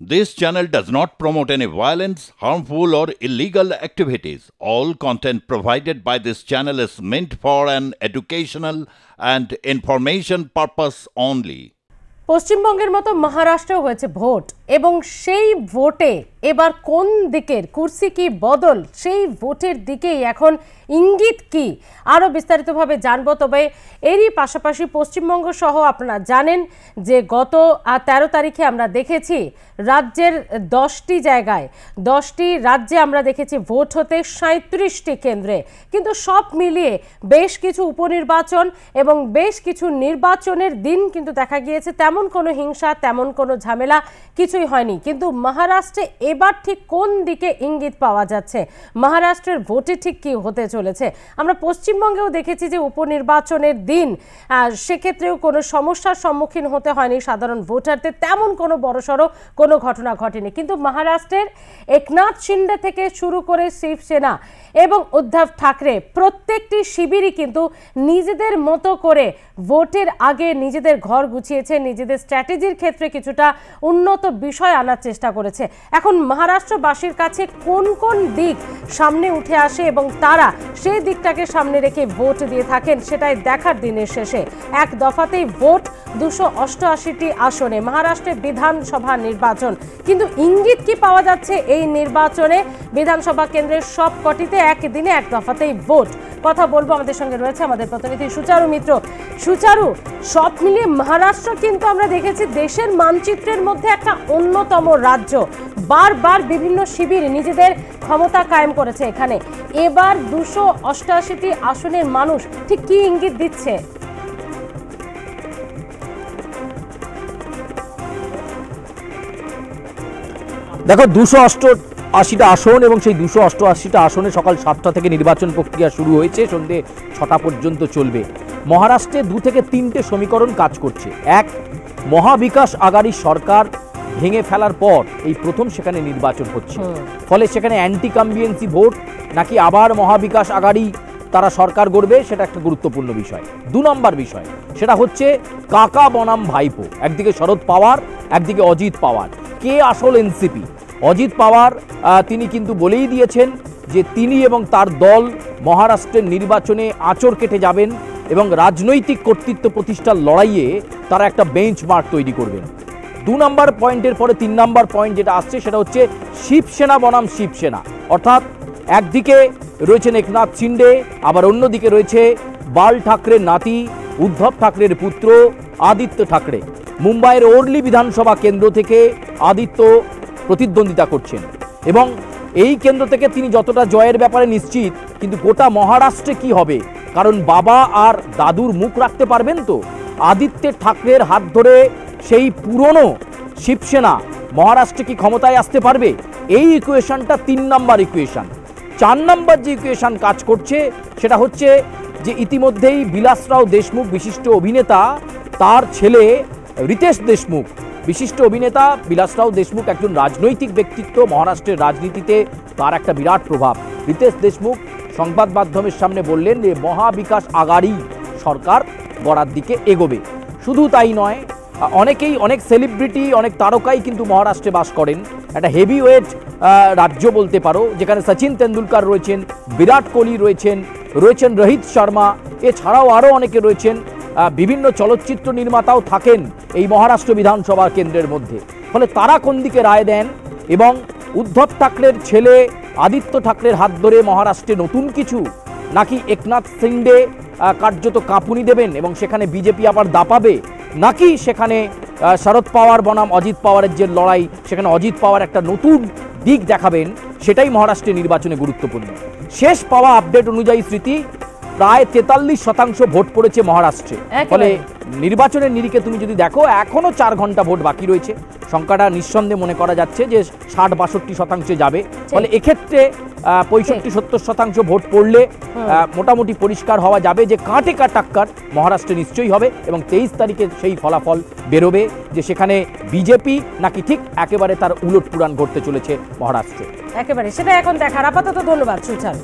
This channel does not promote any violence, harmful, or illegal activities. All content provided by this channel is meant for an educational and information purpose only. পশ্চিমবঙ্গের মতো মহারাষ্ট্রেও হয়েছে vote এবং সেই ভোটে এবার কোন দিকের কুর্সি কি বদল সেই ভোটের দিকেই এখন ইঙ্গিত কি আরো বিস্তারিতভাবে জানবো। তবে এরই পাশাপাশি পশ্চিমবঙ্গ সহ আপনারা জানেন যে গত 13 তারিখে আমরা দেখেছি রাজ্যের 10টি জায়গায় 10টি রাজ্যে আমরা দেখেছি ভোট হতে 37টি কেন্দ্রে, কিন্তু সব মিলিয়ে বেশ কিছু উপনির্বাচন এবং বেশ কিছু নির্বাচনের দিন কিন্তু দেখা গিয়েছে তেমন কোনো হিংসা তেমন কোনো ঝামেলা কিছুই হয়নি। কিন্তু মহারাষ্ট্রে এবার ঠিক কোন দিকে ইঙ্গিত পাওয়া যাচ্ছে, মহারাষ্ট্রের ভোটে ঠিক কি হতে চলেছে? আমরা পশ্চিমবঙ্গেও দেখেছি যে উপনির্বাচনের দিন সেক্ষেত্রেও কোনো সমস্যার সম্মুখীন হতে হয়নি সাধারণ ভোটারদের, তেমন কোনো বড়সড় কোনো ঘটনা ঘটেনি। কিন্তু মহারাষ্ট্রের একনাথ শিন্ডে থেকে শুরু করে শিবসেনা এবং উদ্ধব ঠাকরে প্রত্যেকটি শিবিরই কিন্তু নিজেদের মতো করে ভোটের আগে নিজেদের ঘর গুছিয়েছে, নিজেদের স্ট্র্যাটেজির ক্ষেত্রে কিছুটা উন্নত বিষয় আনার চেষ্টা করেছে। এখন মহারাষ্ট্রবাসীর কাছে কোন কোন দিক সামনে উঠে আসে এবং তারা সেই দিকটাকে সামনে রেখে ভোট দিয়ে থাকেন সেটাই দেখার দিনের শেষে এক দফাতেই ভোট 288টি আসনে মহারাষ্ট্রে বিধানসভা নির্বাচন। কিন্তু ইঙ্গিত কি পাওয়া যাচ্ছে এই নির্বাচনে? বিধানসভা কেন্দ্রের সব কটিতে একদিনে এক দফাতেই ভোট। কথা বলবো, আমাদের সঙ্গে রয়েছে আমাদের প্রতিনিধি সুচারু মিত্র। সুচারু, সব মিলিয়ে মহারাষ্ট্র কিন্তু আমরা দেখেছি দেশের মানচিত্রের মধ্যে একটা অন্যতম রাজ্য, বারবার বিভিন্ন শিবির নিজেদের ক্ষমতা কায়েম করেছে এখানে। এবার 288টি আসনের মানুষ ঠিক কি ইঙ্গিত দিচ্ছে? দেখো, 288টা আসন এবং সেই 288টা আসনে সকাল 7টা থেকে নির্বাচন প্রক্রিয়া শুরু হয়েছে, সন্ধ্যে 6টা পর্যন্ত চলবে। মহারাষ্ট্রে 2 থেকে 3টে সমীকরণ কাজ করছে। এক, মহাবিকাশ আঘাড়ি সরকার ভেঙে ফেলার পর এই প্রথম সেখানে নির্বাচন হচ্ছে, ফলে সেখানে অ্যান্টি কাম্বিয়েন্সি ভোট নাকি আবার মহাবিকাশ আঘাড়ি তারা সরকার গড়বে সেটা একটা গুরুত্বপূর্ণ বিষয়। 2 নম্বর বিষয় সেটা হচ্ছে কাকা বনাম ভাইপো, একদিকে শরদ পাওয়ার একদিকে অজিত পাওয়ার, কে আসল এনসিপি? অজিত পাওয়ার তিনি কিন্তু বলেই দিয়েছেন যে তিনি এবং তার দল মহারাষ্ট্রের নির্বাচনে আঁচড় কেটে যাবেন এবং রাজনৈতিক কর্তৃত্ব প্রতিষ্ঠার লড়াইয়ে তারা একটা বেঞ্চমার্ক তৈরি করবেন। 2 নম্বর পয়েন্টের পরে 3 নম্বর পয়েন্ট যেটা আসছে সেটা হচ্ছে শিবসেনা বনাম শিবসেনা, অর্থাৎ একদিকে রয়েছেন একনাথ শিন্ডে, আবার অন্যদিকে রয়েছে বাল ঠাকরের নাতি উদ্ধব ঠাকরের পুত্র আদিত্য ঠাকরে। মুম্বাইয়ের ওর্লি বিধানসভা কেন্দ্র থেকে আদিত্য প্রতিদ্বন্দ্বিতা করছেন এবং এই কেন্দ্র থেকে তিনি যতটা জয়ের ব্যাপারে নিশ্চিত, কিন্তু গোটা মহারাষ্ট্রে কি হবে, কারণ বাবা আর দাদুর মুখ রাখতে পারবেন তো? আদিত্য ঠাকরের হাত ধরে সেই পুরনো শিবসেনা মহারাষ্ট্রে কি ক্ষমতায় আসতে পারবে? এই ইকুয়েশনটা 3 নম্বর ইকুয়েশন। 4 নম্বর যে ইকুয়েশন কাজ করছে সেটা হচ্ছে যে ইতিমধ্যেই বিলাসরাও দেশমুখ বিশিষ্ট অভিনেতা, তার ছেলে রিতেশ দেশমুখ, বিশিষ্ট অভিনেতা বিলাসরাও দেশমুখ একজন রাজনৈতিক ব্যক্তিত্ব, মহারাষ্ট্রের রাজনীতিতে তার একটা বিরাট প্রভাব। রিতেশ দেশমুখ সংবাদ মাধ্যমের সামনে বললেন যে মহাবিকাশ আঘাড়ি সরকার গড়ার দিকে এগোবে। শুধু তাই নয়, অনেক সেলিব্রিটি, অনেক তারকাই কিন্তু মহারাষ্ট্রে বাস করেন। একটা হেভিওয়েট রাজ্য বলতে পারো, যেখানে সচিন তেন্ডুলকার রয়েছেন, বিরাট কোহলি রয়েছেন রোহিত শর্মা, এছাড়াও আরও অনেকে রয়েছেন। বিভিন্ন চলচ্চিত্র নির্মাতাও থাকেন এই মহারাষ্ট্র বিধানসভা কেন্দ্রের মধ্যে। ফলে তারা কোন দিকে রায় দেন এবং উদ্ধব ঠাকরের ছেলে আদিত্য ঠাকরের হাত ধরে মহারাষ্ট্রে নতুন কিছু, নাকি একনাথ শিন্ডে কার্যত কাঁপুনি দেবেন এবং সেখানে বিজেপি আবার দাপাবে, নাকি সেখানে শরদ পাওয়ার বনাম অজিত পাওয়ারের যে লড়াই সেখানে অজিত পাওয়ার একটা নতুন দিক দেখাবেন, সেটাই মহারাষ্ট্রের নির্বাচনে গুরুত্বপূর্ণ। শেষ পাওয়া আপডেট অনুযায়ী স্মৃতি প্রায় 43% ভোট পড়েছে মহারাষ্ট্রে। ফলে নির্বাচনের নিরিখে তুমি যদি দেখো এখনো 4 ঘন্টা ভোট বাকি রয়েছে। সংখ্যাটা নিঃসন্দেহে মনে করা যাচ্ছে যে 60-62% যাবে। ফলে এক্ষেত্রে 65-70% ভোট পড়লে মোটামুটি পরিষ্কার হওয়া যাবে যে কাটে টাক্কার মহারাষ্ট্রে নিশ্চয়ই হবে এবং 23 তারিখে সেই ফলাফল বেরোবে যে সেখানে বিজেপি নাকি ঠিক একেবারে তার উলট পুরাণ ঘটতে চলেছে মহারাষ্ট্রে। একেবারে সেটা এখন দেখার। আপাতত ধন্যবাদ সুচারু।